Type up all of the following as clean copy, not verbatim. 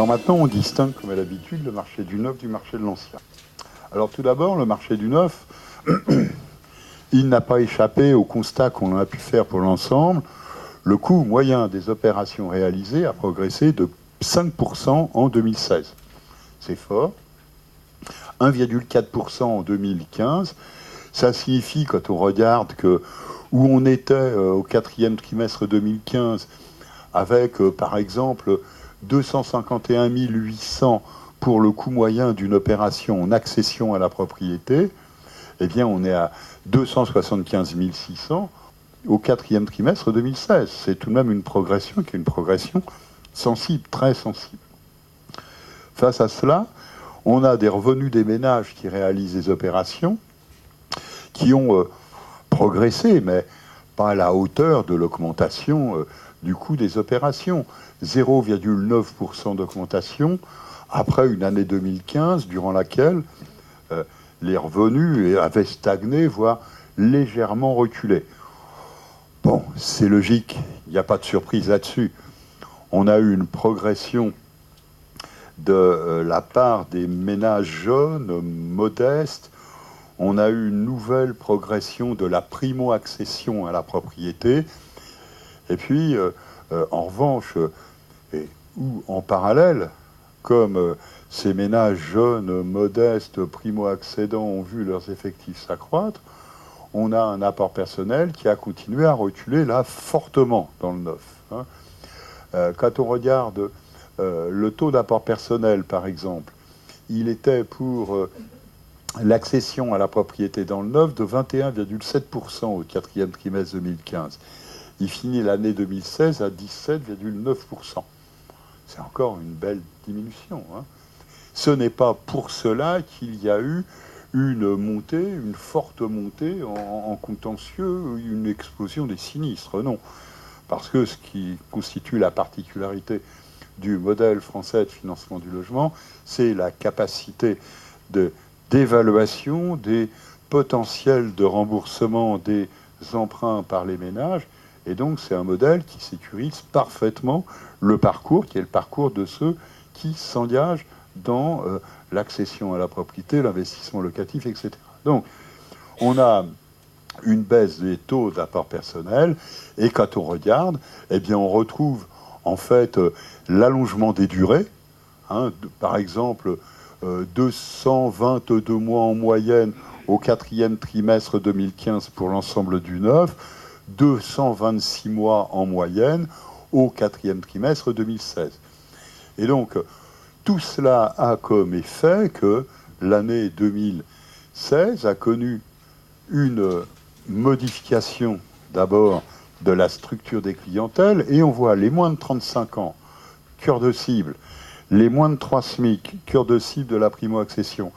maintenant, on distingue, comme à l'habitude, le marché du neuf du marché de l'ancien. Alors tout d'abord, le marché du neuf, il n'a pas échappé au constat qu'on a pu faire pour l'ensemble. Le coût moyen des opérations réalisées a progressé de 5% en 2016. C'est fort. 1,4% en 2015. Ça signifie, quand on regarde que où on était au quatrième trimestre 2015, avec par exemple 251 800 pour le coût moyen d'une opération en accession à la propriété, eh bien on est à 275 600 au quatrième trimestre 2016. C'est tout de même une progression qui est une progression sensible, très sensible. Face à cela, on a des revenus des ménages qui réalisent des opérations qui ont progressé, mais pas à la hauteur de l'augmentation du coût des opérations. 0,9% d'augmentation après une année 2015 durant laquelle les revenus avaient stagné, voire légèrement reculé. Bon, c'est logique, il n'y a pas de surprise là-dessus. On a eu une progression de la part des ménages jeunes, modestes. On a eu une nouvelle progression de la primo-accession à la propriété. Et puis, en revanche, ou en parallèle, comme ces ménages jeunes, modestes, primo-accédants ont vu leurs effectifs s'accroître, on a un apport personnel qui a continué à reculer là fortement dans le neuf. Quand on regarde le taux d'apport personnel, par exemple, il était pour l'accession à la propriété dans le neuf de 21,7% au quatrième trimestre 2015. Il finit l'année 2016 à 17,9%. C'est encore une belle diminution. Ce n'est pas pour cela qu'il y a eu une montée, une forte montée en contentieux, une explosion des sinistres. Non. Parce que ce qui constitue la particularité du modèle français de financement du logement, c'est la capacité d'évaluation des potentiels de remboursement des emprunts par les ménages. Et donc, c'est un modèle qui sécurise parfaitement le parcours, qui est le parcours de ceux qui s'engagent dans l'accession à la propriété, l'investissement locatif, etc. Donc, on a une baisse des taux d'apport personnel, et quand on regarde, eh bien, on retrouve en fait l'allongement des durées. Par exemple, 222 mois en moyenne au quatrième trimestre 2015 pour l'ensemble du neuf, 226 mois en moyenne au quatrième trimestre 2016. Et donc, tout cela a comme effet que l'année 2016 a connu une modification d'abord de la structure des clientèles, et on voit les moins de 35 ans, cœur de cible, les moins de 3 SMIC, cœur de cible de la primo-accession,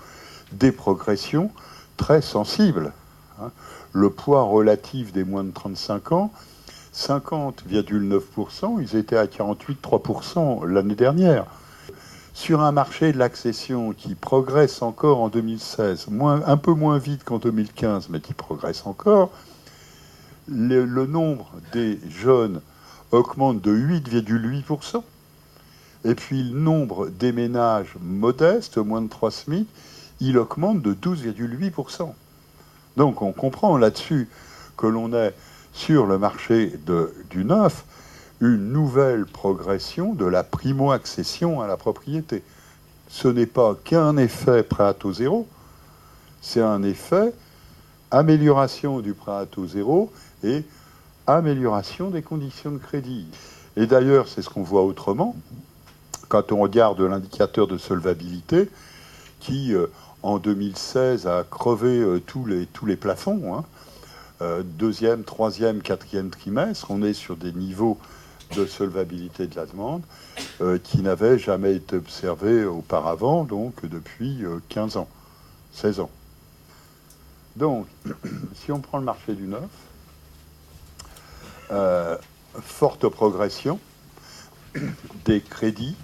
des progressions très sensibles. Le poids relatif des moins de 35 ans, 50,9%, ils étaient à 48,3% l'année dernière. Sur un marché de l'accession qui progresse encore en 2016, un peu moins vite qu'en 2015, mais qui progresse encore, le nombre des jeunes augmente de 8,8%. Et puis le nombre des ménages modestes, moins de 3 SMIC, il augmente de 12,8%. Donc on comprend là-dessus que l'on est sur le marché du neuf, une nouvelle progression de la primo-accession à la propriété. Ce n'est pas qu'un effet prêt à taux zéro, c'est un effet amélioration du prêt à taux zéro et amélioration des conditions de crédit. Et d'ailleurs, c'est ce qu'on voit autrement, quand on regarde l'indicateur de solvabilité, qui en 2016 a crevé tous les plafonds, deuxième, troisième, quatrième trimestre, on est sur des niveaux de solvabilité de la demande qui n'avaient jamais été observés auparavant, donc depuis 15 ans, 16 ans. Donc, si on prend le marché du neuf, forte progression des crédits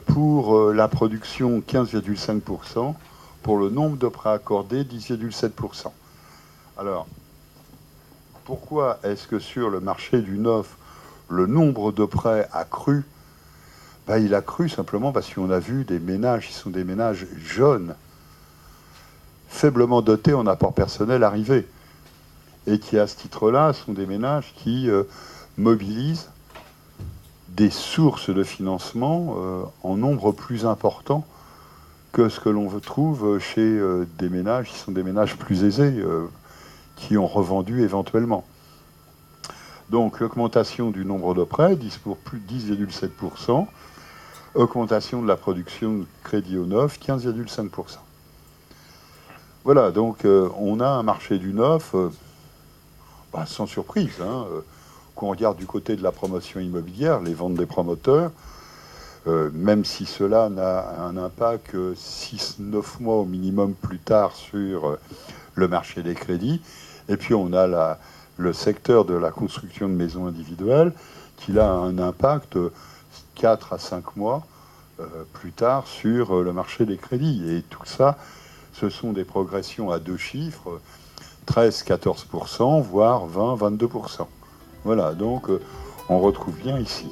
pour la production 15,5%, pour le nombre de prêts accordés 10,7%. Alors, pourquoi est-ce que sur le marché du neuf, le nombre de prêts a cru Il a cru simplement parce qu'on a vu des ménages qui sont des ménages jeunes, faiblement dotés en apport personnel arriver, et qui à ce titre-là sont des ménages qui mobilisent des sources de financement en nombre plus important que ce que l'on trouve chez des ménages qui sont des ménages plus aisés, qui ont revendu éventuellement. Donc l'augmentation du nombre de prêts, 10 pour plus de 10,7%, augmentation de la production de crédit au neuf, 15,5%. Voilà, donc on a un marché du neuf, sans surprise, qu'on regarde du côté de la promotion immobilière, les ventes des promoteurs, même si cela n'a un impact 6-9 mois au minimum plus tard sur le marché des crédits. Et puis on a le secteur de la construction de maisons individuelles qui a un impact 4 à 5 mois plus tard sur le marché des crédits. Et tout ça, ce sont des progressions à 2 chiffres, 13-14%, voire 20-22%. Voilà, donc on retrouve bien ici.